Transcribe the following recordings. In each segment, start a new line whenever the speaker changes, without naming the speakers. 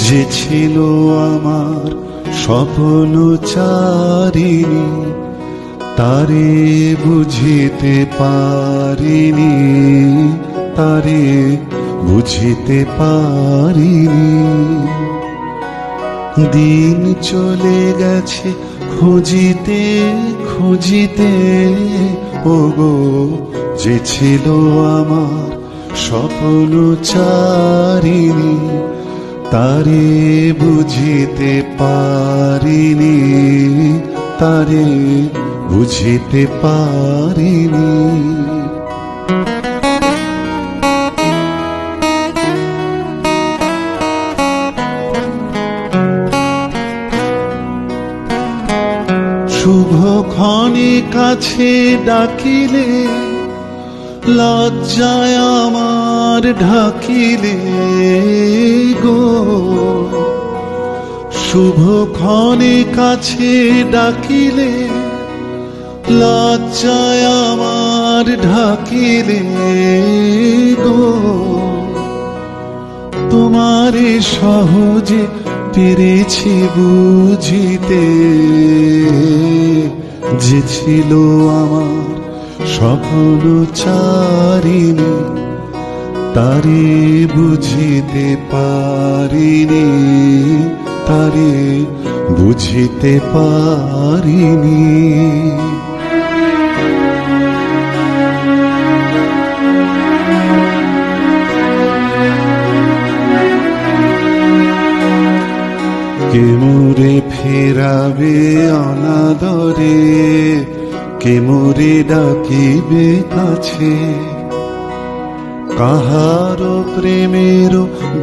যে ছিল আমার স্বপ্ন চারিণী, তারে বুঝিতে পারিনি, তারে বুঝিতে পারিনি। দিন চলে গেছে খুঁজিতে খুঁজিতে, ওগো যে ছিল আমার স্বপ্ন চারিণী, তারে বুঝিতে পারিনি, তারে বুঝিতে পারিনি। শুভক্ষণে কাছে ডাকিলে, লজ্জায় আমার ঢাকিলে গো। শুভক্ষণে কাছে ডাকিলে, লজ্জায় আমার ঢাকিলে গো। তোমারে সহজে পেরেছি বুঝিতে, যে ছিল আমার স্বপ্ন চারিণী, তারে বুঝিতে পারিনি, তারে বুঝিতে পারিনি। কে মোরে ফেরাবে অনাদরে, কে মোরে ডাকিবে কাছে। কাহারো প্রেমের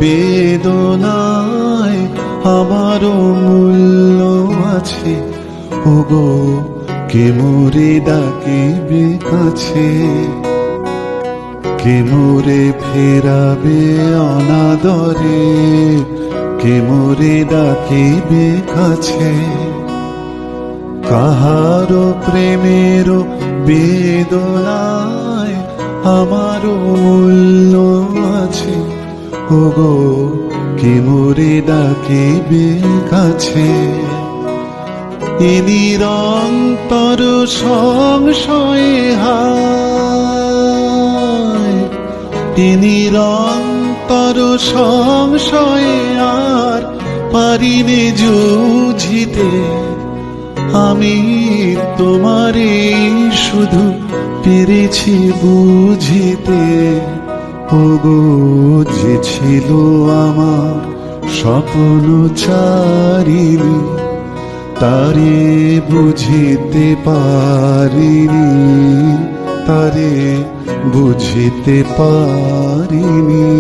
বেদনায় আমারও মূল্য আছে, ওগো কে মোরে ডাকিবে কাছে। কে মোরে ফেরাবে অনাদরে, কে মোরে ডাকিবে কাছে। কাহারো প্রেমের বেদনায় আমারও মূল্য আছে, ওগো কে মোরে ডাকিবে কাছে। এ নিরন্তর সংশয়ে হায়, এ নিরন্তর সংশয়ে আর পারিনে যুঝিতে। আমি তোমারে শুধু পেরেছি বুঝিতে, ওগো যে ছিল আমার স্বপ্ন চারিণী, তারে বুঝিতে পারিনি, তারে বুঝিতে পারিনি।